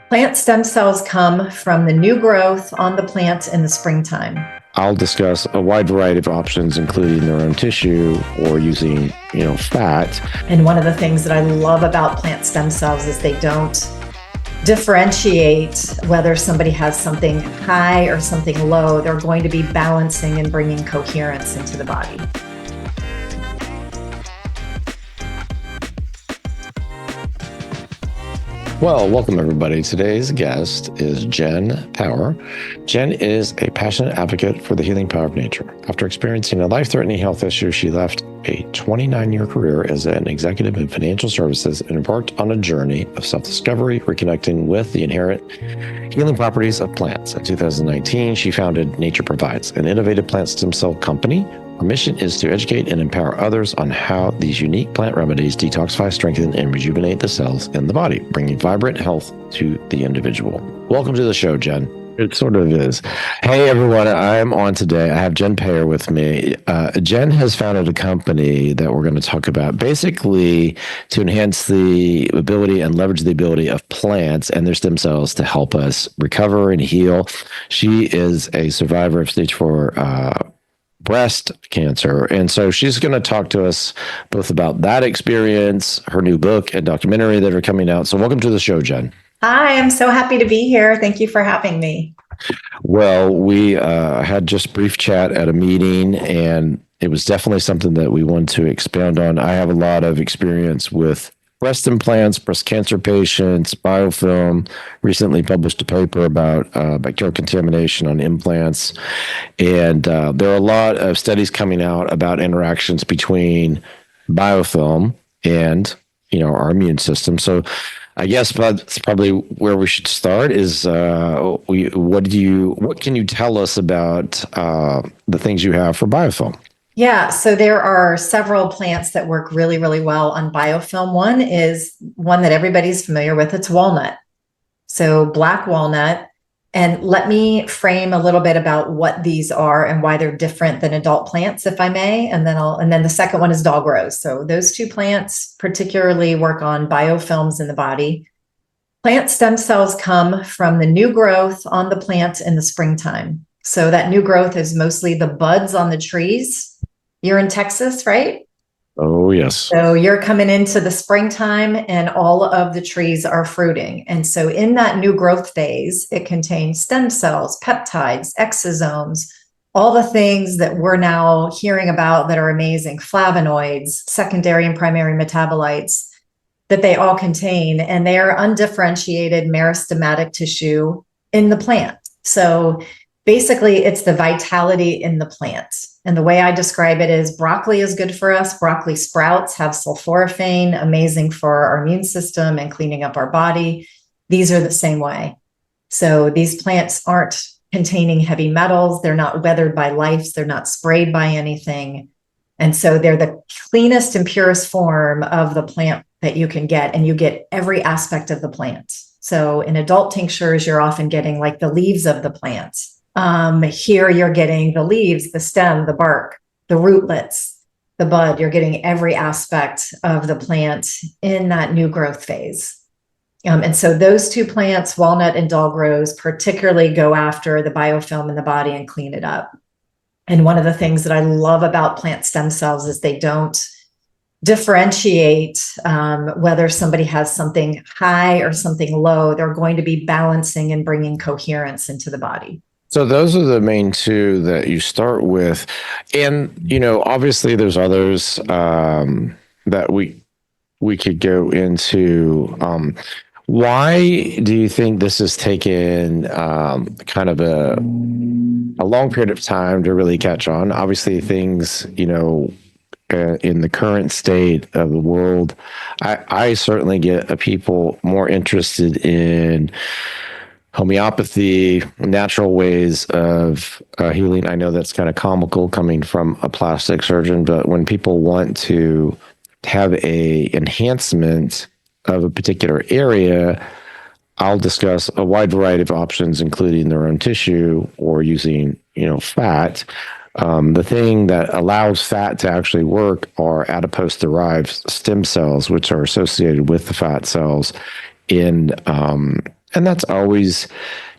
Plant stem cells come from the new growth on the plant in the springtime. I'll discuss a wide variety of options, including their own tissue or using, fat. And one of the things that I love about plant stem cells is they don't differentiate whether somebody has something high or something low. They're going to be balancing and bringing coherence into the body. Well, welcome everybody. Today's guest is Jenn Payeur. Jenn is a passionate advocate for the healing power of nature. After experiencing a life-threatening health issue, she left a 29-year career as an executive in financial services and embarked on a journey of self-discovery, reconnecting with the inherent healing properties of plants. In 2019, she founded Nature Provides, an innovative plant stem cell company. Her mission is to educate and empower others on how these unique plant remedies detoxify, strengthen, and rejuvenate the cells in the body, bringing vibrant health to the individual. Welcome to the show, Jenn. It sort of is. Hey, everyone. I'm on today. I have Jenn Payeur with me. Jenn has founded a company that we're going to talk about basically to enhance the ability and leverage the ability of plants and their stem cells to help us recover and heal. She is a survivor of stage 4 breast cancer. And so she's going to talk to us both about that experience, her new book and documentary that are coming out. So welcome to the show, Jenn. Hi, I'm so happy to be here. Thank you for having me. Well, we had just a brief chat at a meeting, and it was definitely something that we want to expound on. I have a lot of experience with breast implants, breast cancer patients, biofilm. Recently published a paper about bacterial contamination on implants. And there are a lot of studies coming out about interactions between biofilm and, our immune system. So I guess that's probably where we should start is what can you tell us about the things you have for biofilm? Yeah, so there are several plants that work really, really well on biofilm. One is one that everybody's familiar with. It's walnut. So black walnut. And let me frame a little bit about what these are and why they're different than adult plants, if I may. And then the second one is dog rose. So those two plants particularly work on biofilms in the body. Plant stem cells come from the new growth on the plant in the springtime. So that new growth is mostly the buds on the trees. You're in Texas, right? Oh, yes. So you're coming into the springtime and all of the trees are fruiting. And so in that new growth phase, it contains stem cells, peptides, exosomes, all the things that we're now hearing about that are amazing, flavonoids, secondary and primary metabolites that they all contain. And they are undifferentiated meristematic tissue in the plant. So basically, it's the vitality in the plant. And the way I describe it is broccoli is good for us. Broccoli sprouts have sulforaphane, amazing for our immune system and cleaning up our body. These are the same way. So these plants aren't containing heavy metals. They're not weathered by life. They're not sprayed by anything. And so they're the cleanest and purest form of the plant that you can get. And you get every aspect of the plant. So in adult tinctures, you're often getting like the leaves of the plant. Here you're getting the leaves, the stem, the bark, the rootlets, the bud. You're getting every aspect of the plant in that new growth phase. And so those two plants, walnut and dog rose, particularly go after the biofilm in the body and clean it up. And one of the things that I love about plant stem cells is they don't differentiate whether somebody has something high or something low. They're going to be balancing and bringing coherence into the body. So those are the main two that you start with. And, obviously there's others that we could go into. Why do you think this has taken kind of a long period of time to really catch on? Obviously things, in the current state of the world, I certainly get people more interested in homeopathy, natural ways of healing. I know that's kind of comical coming from a plastic surgeon, but when people want to have a enhancement of a particular area, I'll discuss a wide variety of options, including their own tissue or using, fat. The thing that allows fat to actually work are adipose-derived stem cells, which are associated with the fat cells in And that's always,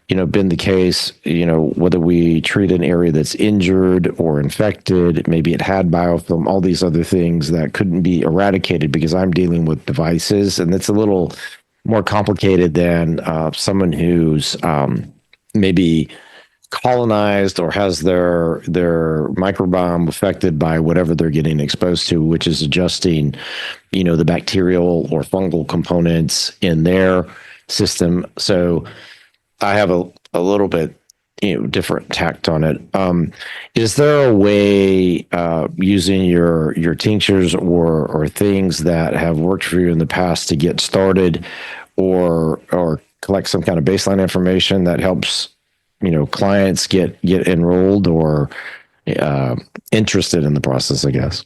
been the case, whether we treat an area that's injured or infected, maybe it had biofilm, all these other things that couldn't be eradicated because I'm dealing with devices. And it's a little more complicated than someone who's maybe colonized or has their microbiome affected by whatever they're getting exposed to, which is adjusting, the bacterial or fungal components in their system. So I have a little bit, different tact on it. Is there a way using your tinctures or things that have worked for you in the past to get started, or collect some kind of baseline information that helps, clients get enrolled or interested in the process, I guess?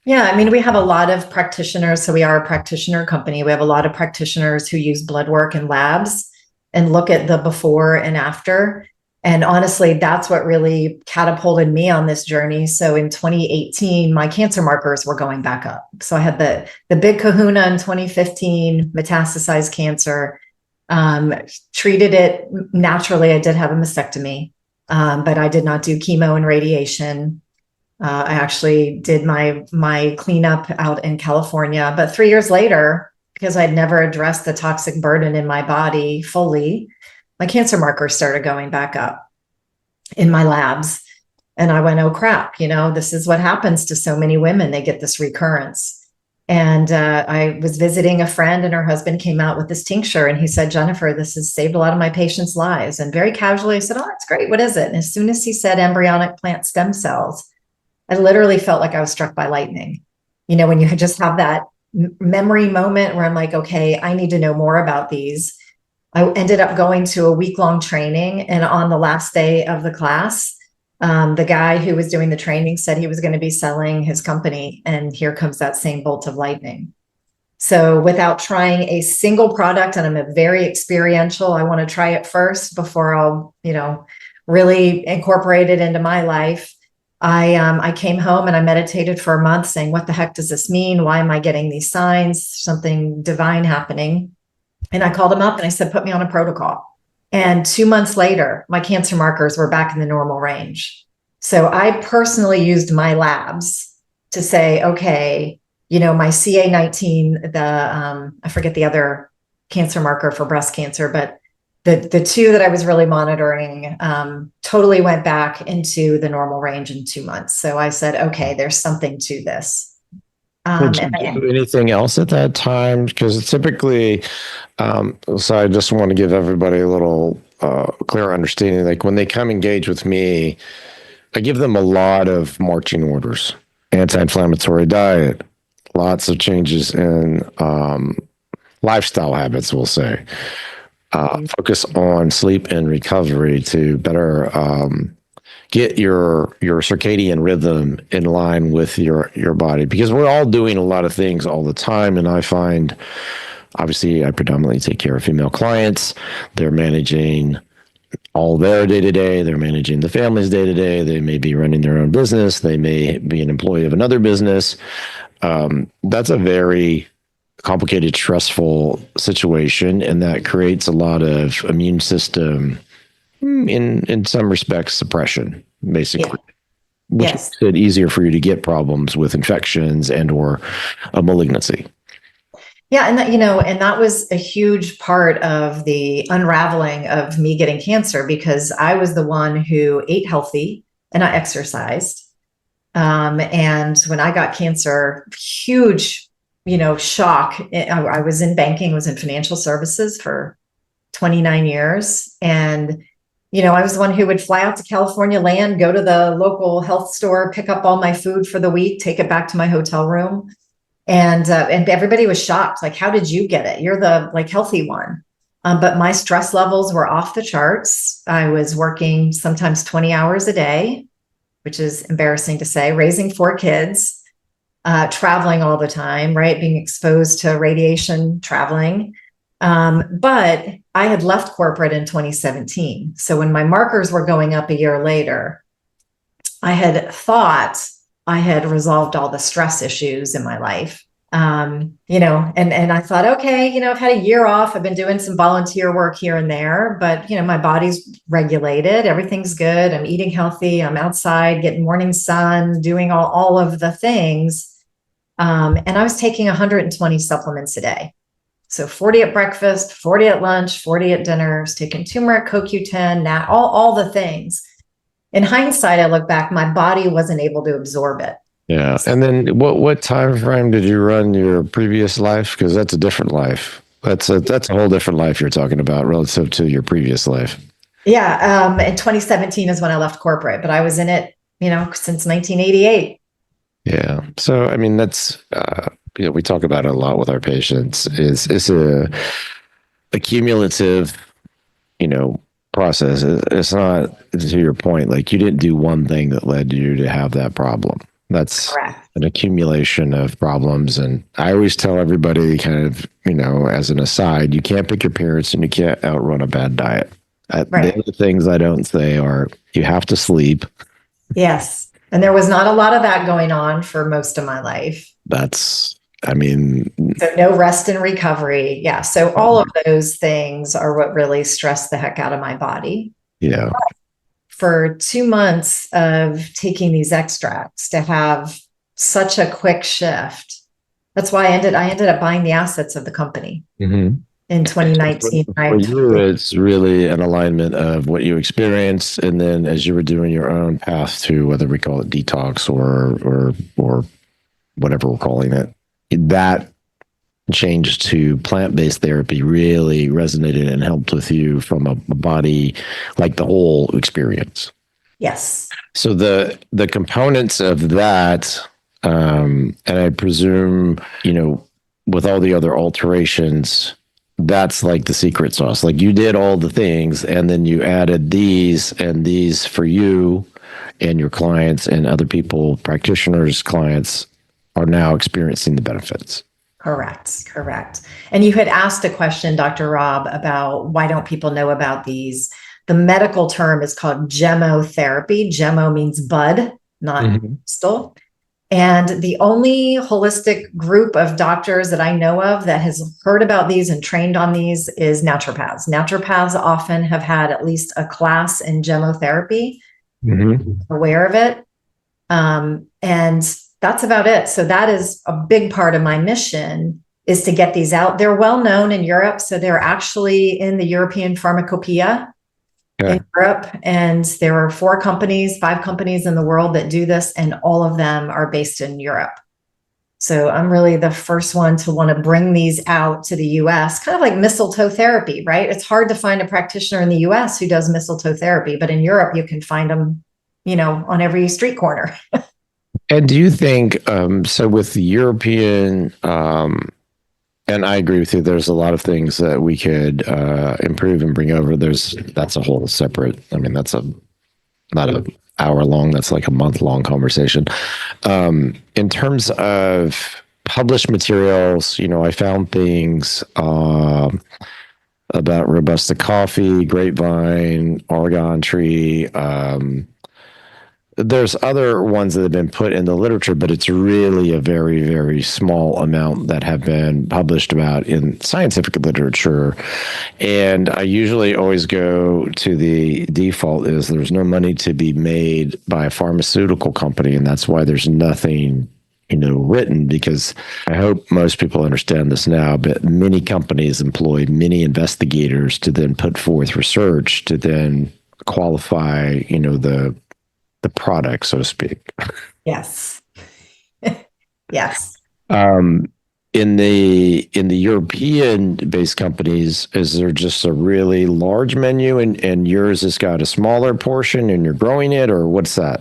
Yeah, I mean, we have a lot of practitioners. So we are a practitioner company. We have a lot of practitioners who use blood work and labs and look at the before and after. And honestly, that's what really catapulted me on this journey. So in 2018, my cancer markers were going back up. So I had the big kahuna in 2015, metastasized cancer, treated it naturally. I did have a mastectomy, but I did not do chemo and radiation. I actually did my cleanup out in California, but 3 years later, because I'd never addressed the toxic burden in my body fully, my cancer markers started going back up in my labs. And I went, oh crap, this is what happens to so many women. They get this recurrence. And I was visiting a friend, and her husband came out with this tincture, and he said, Jennifer, this has saved a lot of my patients' lives. And very casually I said, oh, that's great. What is it? And as soon as he said embryonic plant stem cells, I literally felt like I was struck by lightning. When you just have that memory moment where I'm like, okay, I need to know more about these. I ended up going to a week-long training, and on the last day of the class, the guy who was doing the training said he was going to be selling his company, and here comes that same bolt of lightning. So without trying a single product, and I'm a very experiential, I want to try it first before I'll, really incorporate it into my life. I came home and I meditated for a month saying, what the heck does this mean? Why am I getting these signs? Something divine happening. And I called him up and I said, put me on a protocol. And 2 months later, my cancer markers were back in the normal range. So I personally used my labs to say, okay, my CA19, I forget the other cancer marker for breast cancer, but the two that I was really monitoring totally went back into the normal range in 2 months. So I said, okay, there's something to this. Did you do anything else at that time? Because typically, so I just want to give everybody a little clear understanding. Like when they come engage with me, I give them a lot of marching orders: anti-inflammatory diet, lots of changes in lifestyle habits, we'll say. Focus on sleep and recovery to better get your circadian rhythm in line with your body, because we're all doing a lot of things all the time. And I find, obviously, I predominantly take care of female clients. They're managing all their day-to-day. They're managing the family's day-to-day. They may be running their own business. They may be an employee of another business. That's a very complicated, stressful situation, and that creates a lot of immune system, in some respects, suppression, basically, which makes it easier for you to get problems with infections and or a malignancy. Yeah, and that was a huge part of the unraveling of me getting cancer, because I was the one who ate healthy and I exercised. And when I got cancer, huge shock. I was in banking, was in financial services for 29 years. And, I was the one who would fly out to California land, go to the local health store, pick up all my food for the week, take it back to my hotel room. And everybody was shocked. Like, how did you get it? You're the healthy one. But my stress levels were off the charts. I was working sometimes 20 hours a day, which is embarrassing to say, raising 4 kids. Traveling all the time, right? Being exposed to radiation, traveling. But I had left corporate in 2017. So when my markers were going up a year later, I had thought I had resolved all the stress issues in my life. And I thought, okay, I've had a year off. I've been doing some volunteer work here and there, but my body's regulated. Everything's good. I'm eating healthy. I'm outside, getting morning sun, doing all of the things. And I was taking 120 supplements a day. So 40 at breakfast, 40 at lunch, 40 at dinner, taking turmeric, CoQ10, all the things. In hindsight, I look back, my body wasn't able to absorb it. Yeah. And then what time frame did you run your previous life? Because that's a different life. That's a whole different life you're talking about relative to your previous life. Yeah. In 2017 is when I left corporate, but I was in it, since 1988. Yeah. So, I mean, that's, we talk about it a lot with our patients it's a cumulative, process. It's not, to your point, like you didn't do one thing that led you to have that problem. That's Correct. an accumulation of problems. And I always tell everybody kind of, as an aside, you can't pick your parents and you can't outrun a bad diet. Right. The other things I don't say are you have to sleep. Yes. And there was not a lot of that going on for most of my life. So no rest and recovery. Yeah. So all of those things are what really stressed the heck out of my body. Yeah. For 2 months of taking these extracts to have such a quick shift. That's why I ended up buying the assets of the company in 2019. For you, it's really an alignment of what you experienced, and then as you were doing your own path to whether we call it detox or whatever we're calling it, that change to plant-based therapy really resonated and helped with you from a body, like the whole experience. Yes. So the components of that, and I presume, with all the other alterations, that's like the secret sauce. Like you did all the things and then you added these, and these for you and your clients and other people, practitioners, clients, are now experiencing the benefits. Correct. And you had asked a question, Dr. Rob, about why don't people know about these? The medical term is called gemotherapy. Gemo means bud, not crystal. And the only holistic group of doctors that I know of that has heard about these and trained on these is naturopaths. Naturopaths often have had at least a class in gemotherapy, aware of it. And that's about it. So that is a big part of my mission, is to get these out. They're well known in Europe. So they're actually in the European Pharmacopoeia in Europe. And there are 5 companies in the world that do this, and all of them are based in Europe. So I'm really the first one to want to bring these out to the US, kind of like mistletoe therapy, right? It's hard to find a practitioner in the US who does mistletoe therapy, but in Europe, you can find them, on every street corner. And do you think, so with the European, and I agree with you, there's a lot of things that we could improve and bring over. That's a whole separate, that's not an hour long, that's like a month long conversation. In terms of published materials, I found things about Robusta coffee, grapevine, argan tree, there's other ones that have been put in the literature, but it's really a very, very small amount that have been published about in scientific literature. And I usually always go to the default is there's no money to be made by a pharmaceutical company. And that's why there's nothing, written, because I hope most people understand this now, but many companies employ many investigators to then put forth research to then qualify, the product, so to speak. Yes. Yes. In the European based companies, is there just a really large menu and yours has got a smaller portion and you're growing it, or what's that?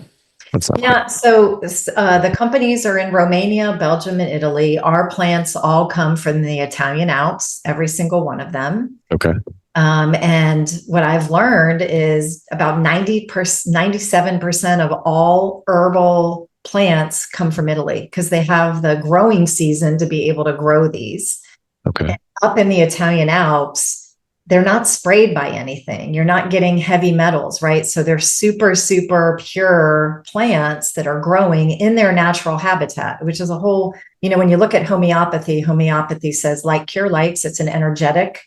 Yeah. So the companies are in Romania, Belgium, and Italy. Our plants all come from the Italian Alps, every single one of them. Okay. And what I've learned is about 97% of all herbal plants come from Italy, because they have the growing season to be able to grow these. Okay. And up in the Italian Alps, they're not sprayed by anything. You're not getting heavy metals, right? So they're super, super pure plants that are growing in their natural habitat, which is a whole, when you look at homeopathy says like cure lights. It's an energetic,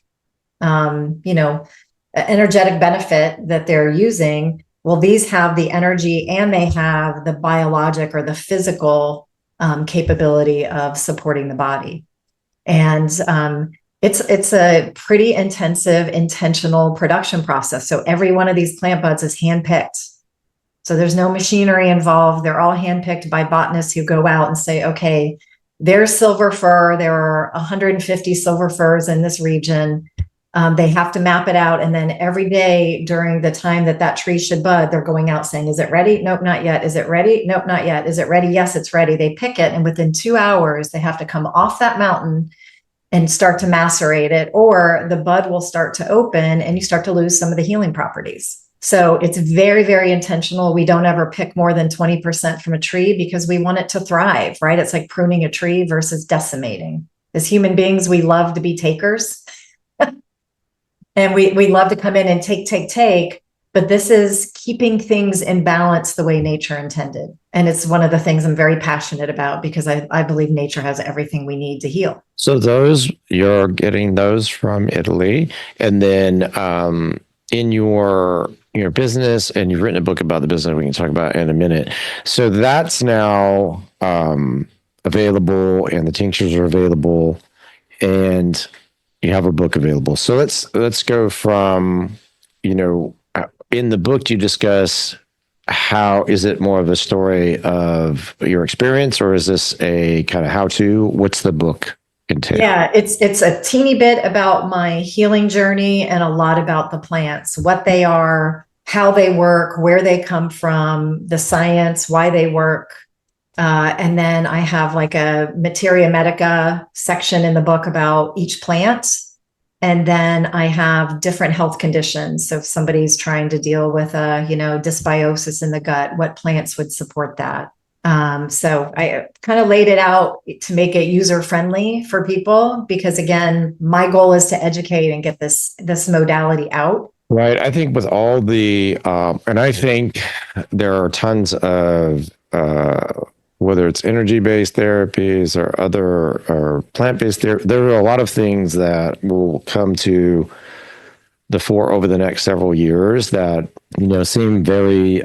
energetic benefit that they're using. Well, these have the energy and they have the biologic or the physical capability of supporting the body. And it's a pretty intensive, intentional production process. So every one of these plant buds is handpicked. So there's no machinery involved. They're all handpicked by botanists who go out and say, okay, there's silver fir. There are 150 silver firs in this region. They have to map it out. And then every day during the time that tree should bud, they're going out saying, is it ready? Nope, not yet. Is it ready? Nope, not yet. Is it ready? Yes, it's ready. They pick it. And within 2 hours, they have to come off that mountain and start to macerate it, or the bud will start to open and you start to lose some of the healing properties. So it's very, very intentional. We don't ever pick more than 20% from a tree because we want it to thrive, right? It's like pruning a tree versus decimating. As human beings, we love to be takers. And we love to come in and take, but this is keeping things in balance the way nature intended. And it's one of the things I'm very passionate about because I believe nature has everything we need to heal. So you're getting those from Italy, and then in your business, and you've written a book about the business we can talk about in a minute. So that's now available, and the tinctures are available, and you have a book available. So let's go from, in the book you discuss, how is it more of a story of your experience, or is this a kind of how-to? What's the book entail? Yeah, it's a teeny bit about my healing journey and a lot about the plants, what they are, how they work, where they come from, the science, why they work. And then I have like a materia medica section in the book about each plant. And then I have different health conditions. So if somebody's trying to deal with dysbiosis in the gut, what plants would support that? So I kind of laid it out to make it user-friendly for people, because again, my goal is to educate and get this modality out. Right. I think with all the, and I think there are tons of, whether it's energy-based therapies or other or plant-based, there are a lot of things that will come to the fore over the next several years that, seem very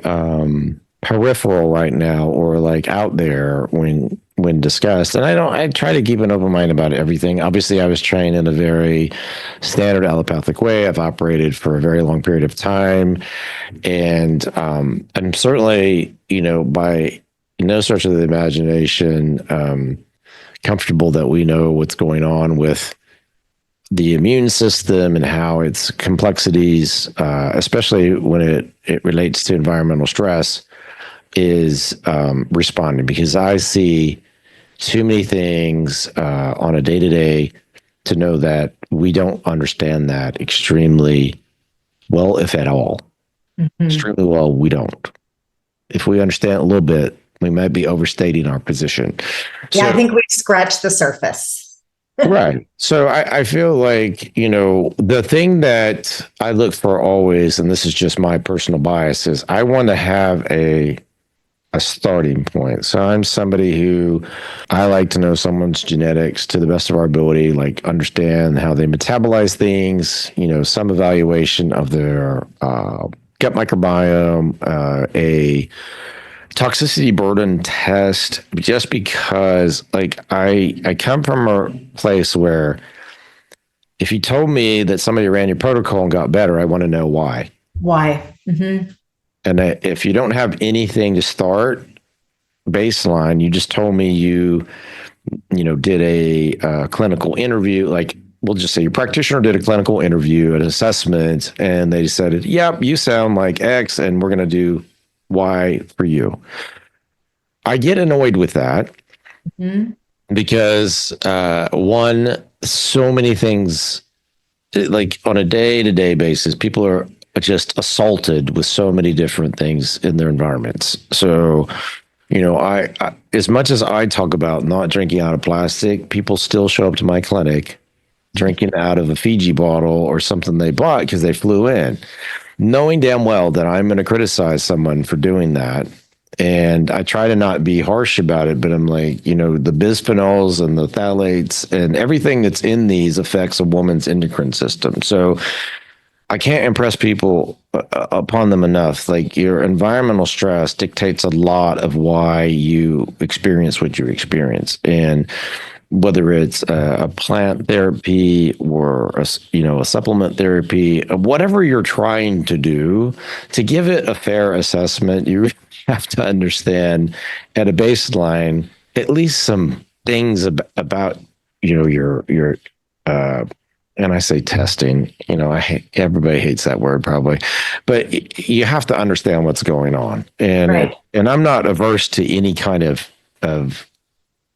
peripheral right now, or like out there when discussed. And I try to keep an open mind about everything. Obviously, I was trained in a very standard allopathic way. I've operated for a very long period of time. And I'm certainly, by no stretch of the imagination, comfortable that we know what's going on with the immune system and how its complexities, especially when it relates to environmental stress, is responding. Because I see too many things on a day-to-day to know that we don't understand that extremely well, if at all. Mm-hmm. Extremely well, we don't. If we understand a little bit, we might be overstating our position. Yeah, so, I think we've scratched the surface. Right. So I feel like, the thing that I look for always, and this is just my personal bias, is I want to have a starting point. So I'm somebody who, I like to know someone's genetics to the best of our ability, like understand how they metabolize things, some evaluation of their gut microbiome, a toxicity burden test, just because like I come from a place where if you told me that somebody ran your protocol and got better, I want to know why. Why? Mm-hmm. And if you don't have anything to start baseline, you just told me you did a clinical interview, like we'll just say your practitioner did a clinical interview, an assessment, and they said, yep, you sound like X and we're going to do Y for you. I get annoyed with that. Mm-hmm. Because one, so many things, like on a day-to-day basis, people are just assaulted with so many different things in their environments. So, I as much as I talk about not drinking out of plastic, people still show up to my clinic drinking out of a Fiji bottle or something they bought because they flew in, knowing damn well that I'm going to criticize someone for doing that. And I try to not be harsh about it, but I'm like, the bisphenols and the phthalates and everything that's in these affects a woman's endocrine system. So I can't impress people upon them enough. Like, your environmental stress dictates a lot of why you experience what you experience. And whether it's a plant therapy or a supplement therapy, whatever you're trying to do, to give it a fair assessment, you have to understand at a baseline at least some things about your and I say testing. Everybody hates that word probably, but you have to understand what's going on. And Right. and I'm not averse to any kind of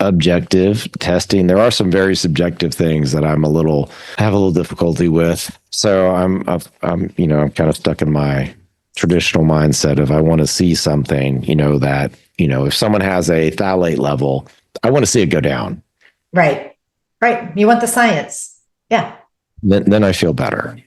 objective testing. There are some very subjective things that have a little difficulty with. So I'm kind of stuck in my traditional mindset of, I want to see something, that, if someone has a phthalate level, I want to see it go down. Right. You want the science. Yeah. Then I feel better.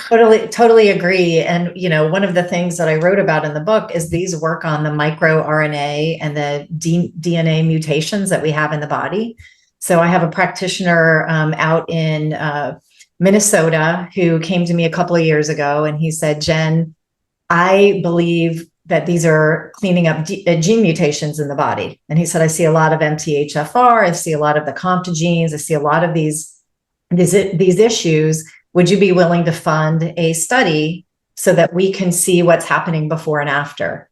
Totally agree. And, one of the things that I wrote about in the book is these work on the microRNA and the DNA mutations that we have in the body. So I have a practitioner out in Minnesota who came to me a couple of years ago, and he said, Jen, I believe that these are cleaning up gene mutations in the body. And he said, I see a lot of MTHFR, I see a lot of the COMT genes, I see a lot of these issues. Would you be willing to fund a study so that we can see what's happening before and after?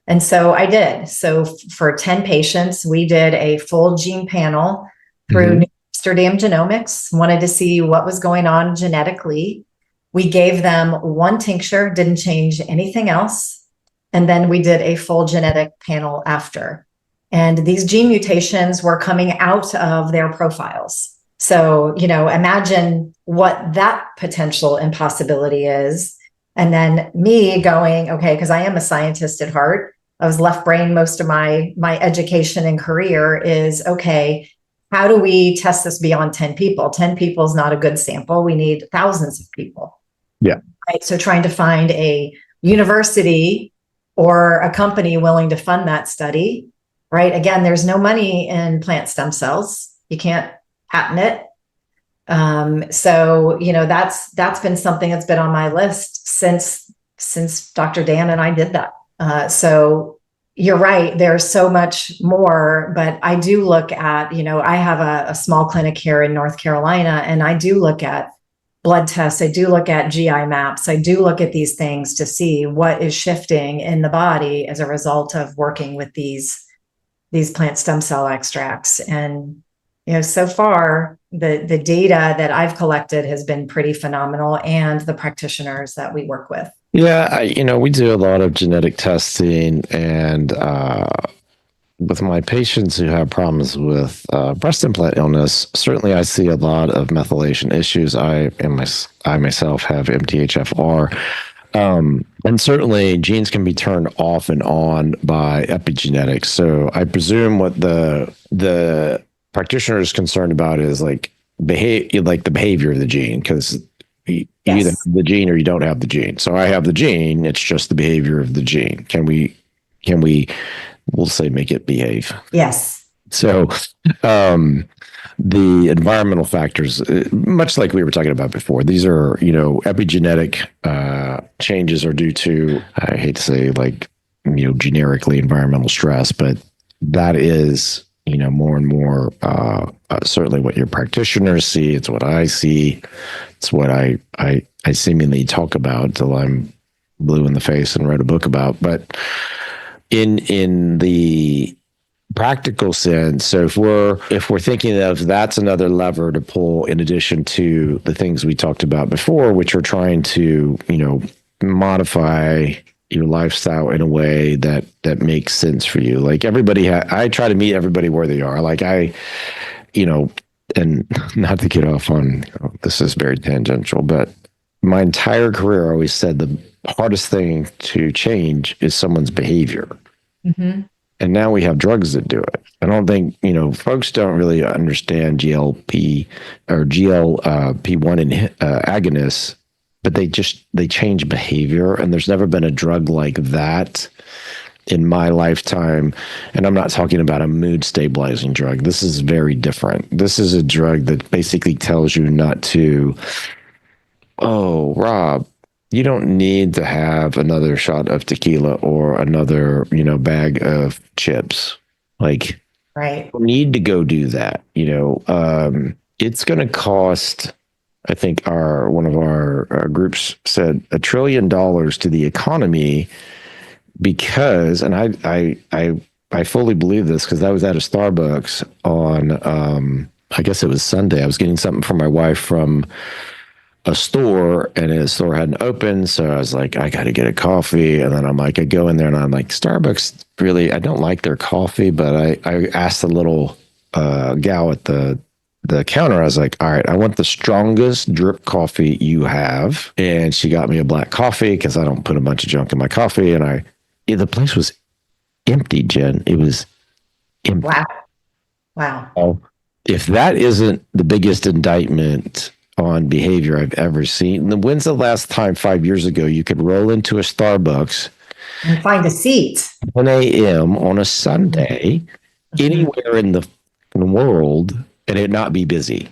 And so I did. So for 10 patients, we did a full gene panel through New Amsterdam Genomics, wanted to see what was going on genetically. We gave them one tincture, didn't change anything else. And then we did a full genetic panel after. And these gene mutations were coming out of their profiles. So, imagine what that potential impossibility is. And then me going, okay, because I am a scientist at heart. I was left brain most of my education and career is, okay, how do we test this beyond 10 people? 10 people is not a good sample. We need thousands of people. Yeah. Right. So trying to find a university or a company willing to fund that study, right? Again, there's no money in plant stem cells. You can't patent it. So, that's been something that's been on my list since Dr. Dan and I did that. So you're right. There's so much more, but I do look at, I have a small clinic here in North Carolina, and I do look at blood tests. I do look at GI maps. I do look at these things to see what is shifting in the body as a result of working with these plant stem cell extracts. And so far, the data that I've collected has been pretty phenomenal, and the practitioners that we work with. Yeah, we do a lot of genetic testing, and with my patients who have problems with breast implant illness, certainly I see a lot of methylation issues. I myself have MTHFR. And certainly genes can be turned off and on by epigenetics. So I presume what the practitioner is concerned about is the behavior of the gene, because you either have the gene or you don't have the gene. So I have the gene, it's just the behavior of the gene. Can we we'll say make it behave? Yes. So the environmental factors, much like we were talking about before, these are, epigenetic changes are due to, I hate to say generically environmental stress, but that is, more and more certainly what your practitioners see. It's what I see. It's what I seemingly talk about till I'm blue in the face and wrote a book about. But in the practical sense, so if we're thinking of that's another lever to pull in addition to the things we talked about before, which are trying to modify your lifestyle in a way that makes sense for you. Like I try to meet everybody where they are. Like and not to get off on, this is very tangential, but my entire career I always said the hardest thing to change is someone's behavior. Mm-hmm. And now we have drugs that do it. I don't think, folks don't really understand GLP or GLP-1 agonists, but they change behavior. And there's never been a drug like that in my lifetime. And I'm not talking about a mood stabilizing drug. This is very different. This is a drug that basically tells you not to, oh, Rob, you don't need to have another shot of tequila or another, bag of chips. Like, Right. you need to go do that. It's going to cost, I think one of our groups said $1 trillion to the economy because, and I fully believe this because I was at a Starbucks on, I guess it was Sunday. I was getting something for my wife from a store, and the store hadn't opened. So I was like, I got to get a coffee. And then I'm like, I go in there and I'm like, Starbucks, really, I don't like their coffee. But I asked the little gal at the counter, I was like, all right, I want the strongest drip coffee you have. And she got me a black coffee because I don't put a bunch of junk in my coffee. And the place was empty, Jen. It was empty. Wow. So if that isn't the biggest indictment on behavior I've ever seen. And when's the last time 5 years ago you could roll into a Starbucks and find a seat 10 a.m. on a Sunday anywhere in the world and it not be busy,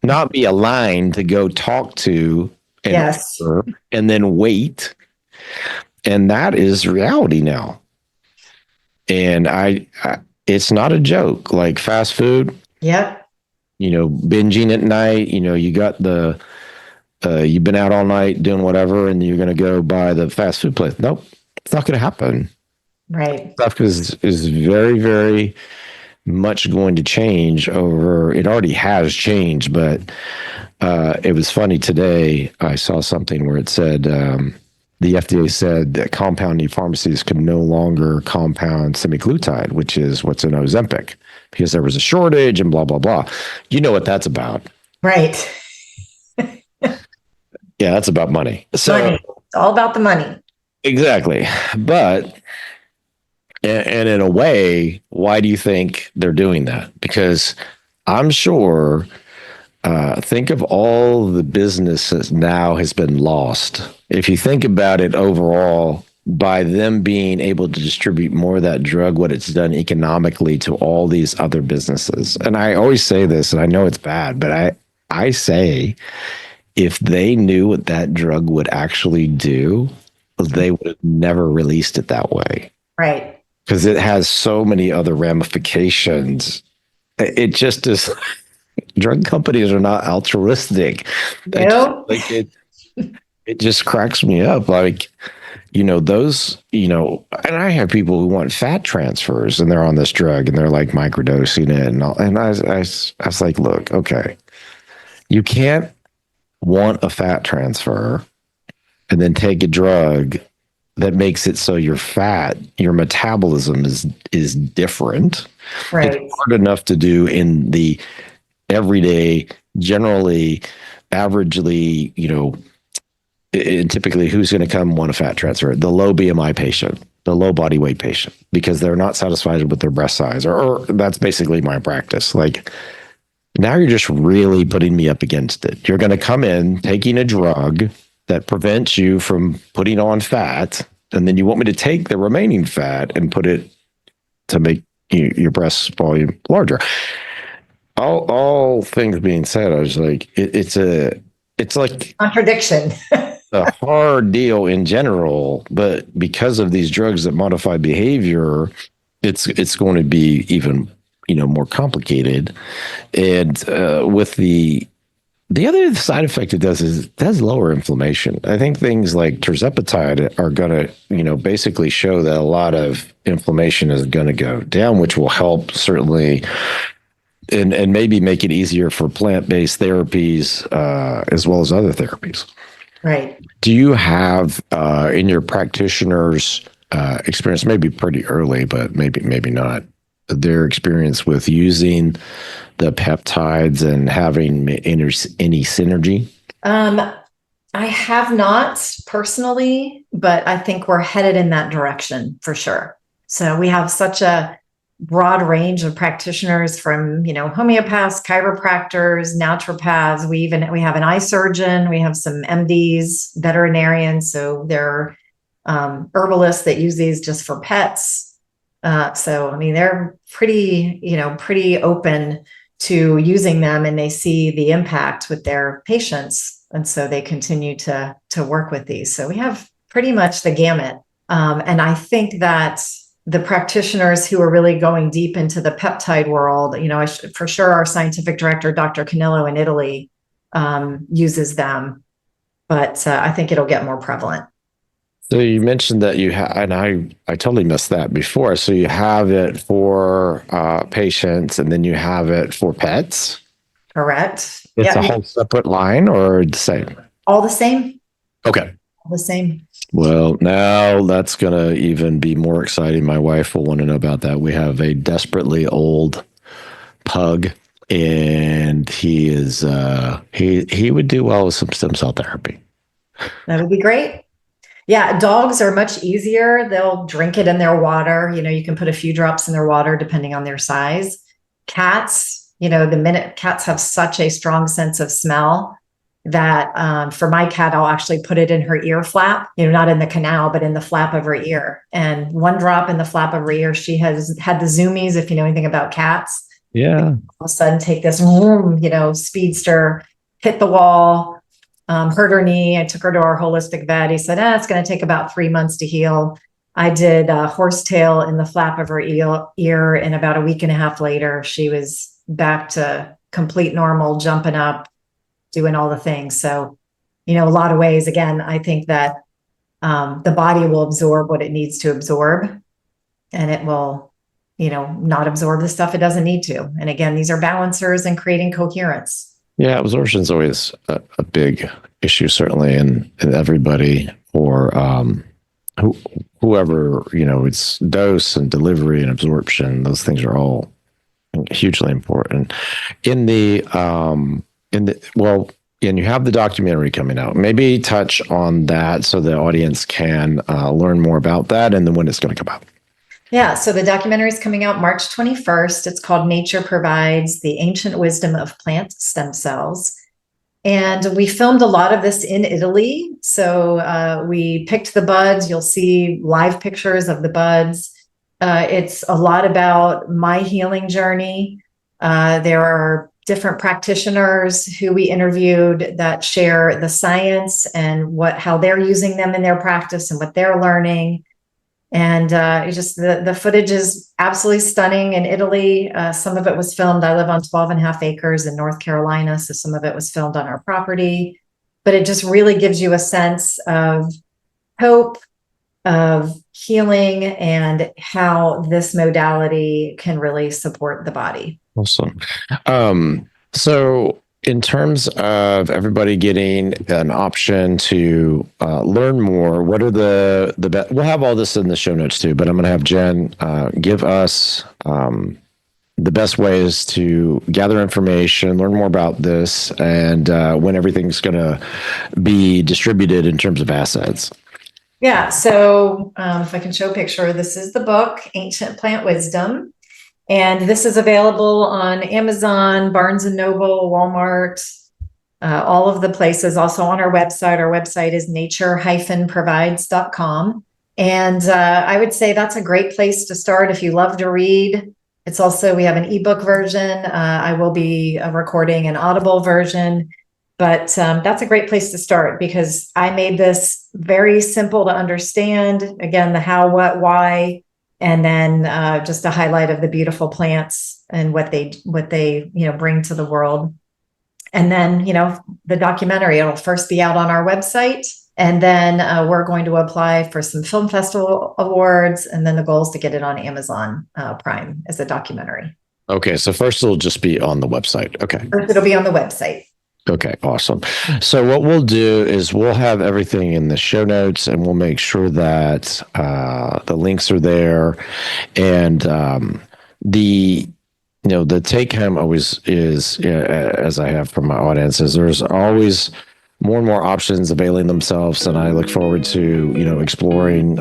not be a line to go talk to and then wait. And that is reality now. And it's not a joke. Like fast food. Yep. Binging at night, you got you've been out all night doing whatever, and you're going to go buy the fast food place. Nope, it's not going to happen. Right. Stuff is very, very much going to change over. It already has changed, but it was funny today. I saw something where it said the FDA said that compounding pharmacies can no longer compound semaglutide, which is what's in Ozempic, because there was a shortage and blah, blah, blah. You know what that's about. Right. Yeah, that's about money. So, money. It's all about the money. Exactly. But, and in a way, why do you think they're doing that? Because I'm sure, think of all the business that now has been lost. If you think about it overall, by them being able to distribute more of that drug, what it's done economically to all these other businesses. And I always say this, and I know it's bad, but I say if they knew what that drug would actually do, they would have never released it that way. Right. Because it has so many other ramifications. It just is. Drug companies are not altruistic. No. It just cracks me up. Like, those, and I have people who want fat transfers and they're on this drug and they're like microdosing it and all. And I was like, look, okay, you can't want a fat transfer and then take a drug that makes it so you're fat, your metabolism is different. Right. It's hard enough to do in the everyday, generally, averagely, and typically who's going to come want a fat transfer? The low BMI patient, the low body weight patient, because they're not satisfied with their breast size, or that's basically my practice. Like, now you're just really putting me up against it. You're going to come in taking a drug that prevents you from putting on fat, and then you want me to take the remaining fat and put it to make your breast volume larger. All things being said, I was like, it's like contradiction. A hard deal in general, but because of these drugs that modify behavior, it's going to be even more complicated. And with the other side effect it does is it does lower inflammation. I think things like tirzepatide are going to basically show that a lot of inflammation is going to go down, which will help certainly. And maybe make it easier for plant-based therapies as well as other therapies. Right. Do you have in your practitioners' experience, maybe pretty early, but maybe not, their experience with using the peptides and having any synergy? I have not personally, but I think we're headed in that direction for sure. So we have such a broad range of practitioners from, homeopaths, chiropractors, naturopaths. We have an eye surgeon. We have some MDs, veterinarians. So there are herbalists that use these just for pets. They're pretty open to using them, and they see the impact with their patients. And so they continue to work with these. So we have pretty much the gamut. And I think that the practitioners who are really going deep into the peptide world, for sure our scientific director, Dr. Canillo in Italy, uses them, but I think it'll get more prevalent. So you mentioned that you have, and I totally missed that before. So you have it for patients, and then you have it for pets? Correct. It's a whole separate line, or the same? All the same. Okay. All the same. Well, now that's going to even be more exciting. My wife will want to know about that. We have a desperately old pug, and he is he would do well with some stem cell therapy. That would be great. Yeah, dogs are much easier. They'll drink it in their water. You can put a few drops in their water depending on their size. Cats, the minute cats have such a strong sense of smell that for my cat, I'll actually put it in her ear flap, not in the canal, but in the flap of her ear. And one drop in the flap of her ear, she has had the zoomies, if you know anything about cats. Yeah. All of a sudden take this, speedster, hit the wall, hurt her knee. I took her to our holistic vet. He said, it's going to take about 3 months to heal. I did horsetail in the flap of her ear, and about a week and a half later, she was back to complete normal, jumping up, doing all the things. So, a lot of ways, again, I think that the body will absorb what it needs to absorb, and it will, not absorb the stuff it doesn't need to. And again, these are balancers and creating coherence. Yeah, absorption is always a big issue, certainly in everybody, or whoever, it's dose and delivery and absorption. Those things are all hugely important. And you have the documentary coming out. Maybe touch on that so the audience can learn more about that, and then when it's going to come out. Yeah, so the documentary is coming out March 21st. It's called Nature Provides: The Ancient Wisdom of Plant Stem Cells. And we filmed a lot of this in Italy. So we picked the buds. You'll see live pictures of the buds. It's a lot about my healing journey. There are different practitioners who we interviewed that share the science and how they're using them in their practice and what they're learning. And the footage is absolutely stunning in Italy. Some of it was filmed. I live on 12.5 acres in North Carolina, so some of it was filmed on our property. But it just really gives you a sense of hope, of healing, and how this modality can really support the body. Awesome. So in terms of everybody getting an option to learn more, what are the best? We'll have all this in the show notes too, but I'm going to have Jenn give us the best ways to gather information, learn more about this, and when everything's going to be distributed in terms of assets. Yeah. So if I can show a picture, this is the book, Ancient Plant Wisdom. And this is available on Amazon, Barnes & Noble, Walmart, all of the places. Also on our website. Our website is nature-provides.com. And I would say that's a great place to start if you love to read. It's also, we have an ebook version. I will be recording an Audible version. But that's a great place to start because I made this very simple to understand. Again, the how, what, why, and then just a highlight of the beautiful plants and what they bring to the world. And then the documentary, it'll first be out on our website, and then we're going to apply for some film festival awards, and then the goal is to get it on Amazon Prime as a documentary. Okay, so first it'll just be on the website. Okay, first it'll be on the website. Okay, awesome. So what we'll do is we'll have everything in the show notes, and we'll make sure that the links are there. And the take home always is, as I have from my audience, is there's always more and more options availing themselves, and I look forward to, exploring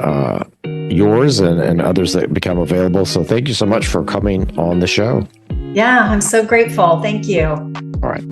yours and others that become available. So thank you so much for coming on the show. Yeah, I'm so grateful. Thank you. All right.